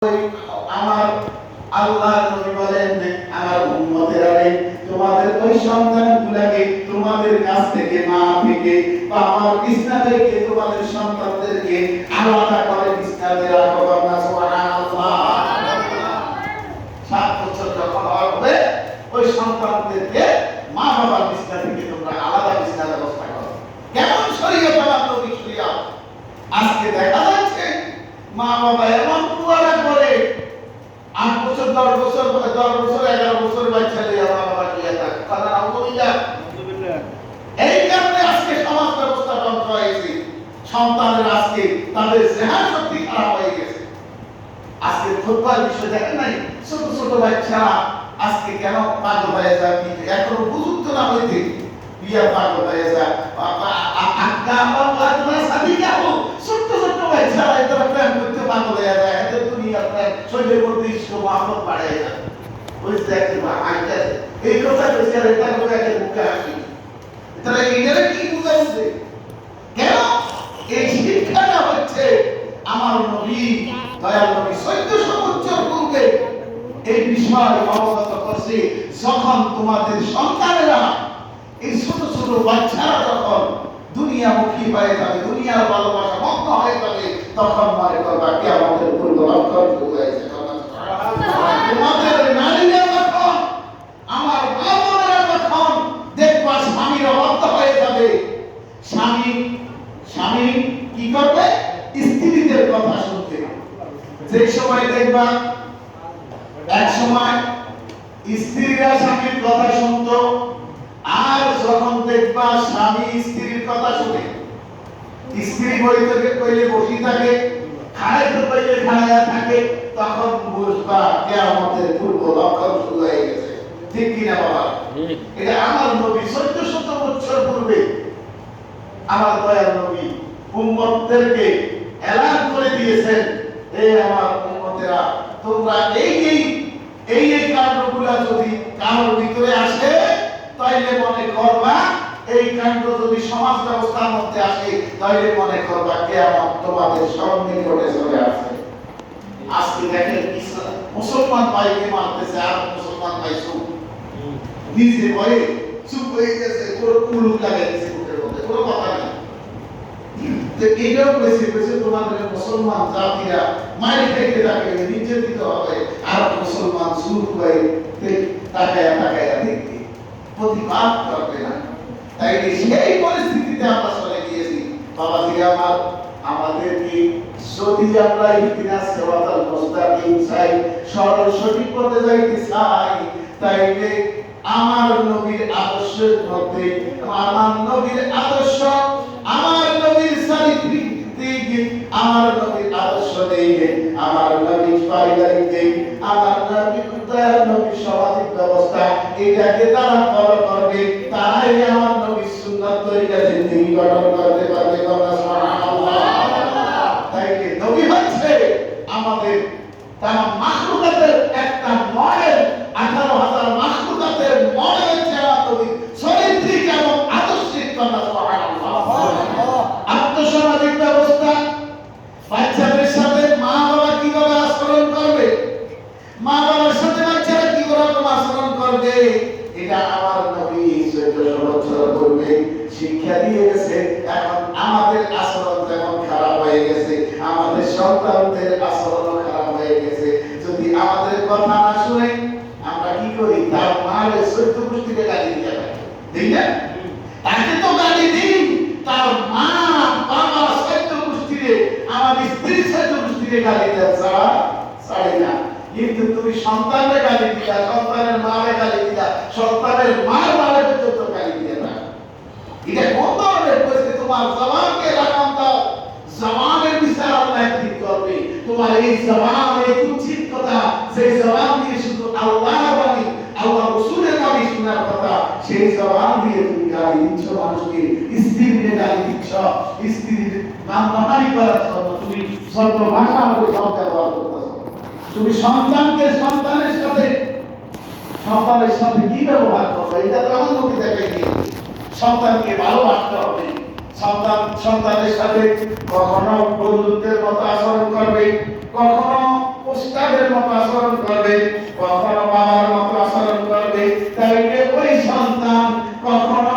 আমার আল্লাহ নবী বলেন, আমার উম্মতেরা রে, তোমাদের ওই সন্তানগুলোকে তোমাদের কাছ থেকে, মা থেকে বা আমার বিছনা থেকে তোমাদের সন্তানদেরকে আলাদা করে বিছনাতে রাখো। সুবহানাল্লাহ। 7 বছর যখন হবে ওই সন্তানদেরকে মা বাবার বিছনা থেকে তোমরা আলাদা বিছনা ব্যবস্থা করো। কেমন শরীয়ত আমার নবী শরীয়ত! আজকে দেখা যাচ্ছে মা বাবা এমন পুরানা করে 8 বছর 10 বছর 11 বছর বাচ্চা নিয়ে মা বাবা নিয়ে থাকে। তারা আলহামদুলিল্লাহ এই কারণে আজকে সমাজ ব্যবস্থা ধ্বংস হয়েছে। সন্তানের আজকে তাদের জেহাদ শক্তি খারাপ হয়ে গেছে। আজকে ফুটবল বিষয় দেখেন নাই, ছোট ছোট বাচ্চা আজকে কেন পাগল হয়ে যায়, এখনো উপযুক্ত না হইতে বিয়া পাগল হয়ে যায়। আক্কা বাবা তোমার সাথী কেন ছোট ছোট বাচ্চা এরা প্রেম করতে পাগল হয়ে যায়। এদের দুনিয়া প্রেম শরীরের মধ্যে ইষ্ট মহব্বত বাড়ে যায়। ওই দেখতে বা আইটা এই কথা কইছে আর এটা করে একটা মুখে আসি। তারা এটারে কি বুঝাচ্ছে? কেন এই শিক্ষাটা হচ্ছে আমার নবী দয়াল নবী 1400 বছর পূর্বে এই বিষয় অবগত করছে। যখন তোমাদের সন্তানেরা এই ছোট ছোট বাচ্চারা যখন দুনিয়ামুখী হয়ে যাবে, দুনিয়ার ভালোবাসা মগ্ন হয়ে যাবে, তখন মনে করবা কিয়ামতের পূর্ব লক্ষণ শুরু হয়েছে। তোমাদের নারীরা যখন, আমার মা বোনেরা যখন দেখবা স্বামীর অবাধ্য হয়ে যাবে, স্বামী কি করবে? স্ত্রীদের কথা শুনতে। যে সময় দেখবা এক সময় স্ত্রীরা স্বামীর কথা শুনতো, আর যখন দেখবা স্বামী স্ত্রীর কথা শুনে, স্ত্রী বইতে কইলে বসি থাকে, খাইতে কইলে খায়া থাকে, তখন বুঝবা কিয়ামতের পূর্ব লক্ষণ শুরু হয়ে গেছে। ঠিক কিনা বাবা? এটা আমার নবী 1400 বছর পূর্বে আমার দয়াল নবী উম্মতদেরকে এলান করে দিয়েছেন, এই আমার উম্মতেরা, তোমরা এই কাণ্ডগুলো যদি কারোর ভিতরে আসে তাইলে মনে করবা, এই কাণ্ড যদি সমাজ ব্যবস্থার মধ্যে আসে তাইলে মনে করবা কিয়ামত তোমাদের সন্নিকটে চলে আসে। আজকে দেখেন মুসলমান ভাইকে মারতেছে আর মুসলমান ভাই চুপ, নিজে ভয়ে চুপ হয়ে গেছে, পুরো কুলুক লাগাই দিয়েছে বুকের মধ্যে, কোনো কথা নেই। তো এইটাও বলেছে তোমাদের মুসলমান জাতিরা মায়ের থেকে তাকে নির্যাতিত হবে, আর মুসলমান চুপ হয়ে তাকায়া দেখবে, প্রতিবাদ করবে না। তাই সেই পরিস্থিতিতে আমরা চলে গিয়েছি। বাবাজি আমার, আমাদেরকে যদি আমরা ইহদিনাস সিরাতাল মুস্তাকিম চাই, সরল সঠিক পথে যাইতে চাই, তাইলে আমার নবীর আদর্শের মধ্যে, আমার নবীর আদর্শ, আমার নবীর চারিত্রিক দিক, আমার নবীর আদর্শ দেখে, আমার নবীর পারিবারিক দিক, আমার নবীর নবীর সামাজিক ব্যবস্থা, এটাকে তারা ফলো করবে, তারাই আমার নবীর সুন্নাত তরিকা জিন্দেগি গঠন করতে পারবে। সুবহানাল্লাহ। তাই নবী হচ্ছে আমাদের তারা মাখলুকাতের একটা মডেল, 18,000 মাখলুকাতের মডেল হচ্ছে আমার নবী, চরিত্রিক এবং আদর্শিক কথা। সুবহানাল্লাহ। আত্মসামাজিক ব্যবস্থা, বাচ্চাদের সাথে মা বাবা কিভাবে আচরণ করবে, মা বাবার সাথে বাচ্চারা কি রকম আচরণ করবে, এটা আমার নবী 1400 বছর পূর্বে শিক্ষা দিয়ে গেছে। এখন আমাদের আচরণ যেমন খারাপ হয়ে গেছে, আমাদের সন্তানদের আচরণও খারাপ হয়ে গেছে। যদি আমাদের কথা না শুনে আমরা কি করি? তার মায়ের 14 গোষ্ঠীকে গালি দিয়ে থাকি, ঠিক না? তাকে তো গালি দিই, তার মা বাবা 14 গোষ্ঠীকে, আমার স্ত্রী 14 গোষ্ঠীকে গালি দেওয়া ছাড়ি না। কিন্তু তুমি সন্তানের গালি দিলা, সন্তানের মায়ের গালি দিলা, সন্তানের মায়ের মায়ের পর্যন্ত গালি দিয়ে না। এটা কোন ধরনের পরিস্থিতি? তোমার জবানকে লাগাম দাও, জবানের বিচার আল্লাহ একদিন করবে। তোমার এই জবান, এই কুচ্ছিত কথা, সেই জবান দিয়ে শুধু আল্লাহর বাণী, আল্লাহ রাসূলের বাণী শোনার কথা, সেই জবান দিয়ে তুমি গালি দিচ্ছ মানুষকে, স্ত্রীকে গালি দিচ্ছ, স্ত্রীর মানহানি করার জন্য তুমি সর্ব ভাষা ব্যবহার করতেছ। তুমি সন্তানের সাথে কি ব্যবহার করবে, এটা তো আমার নবী দেখে গিয়েছে। সন্তানকে ভালোবাসতে হবে, সন্তানের সাথে কখনো বন্ধুত্বের মতো আচরণ করবে, কখনো সন্তান কখনো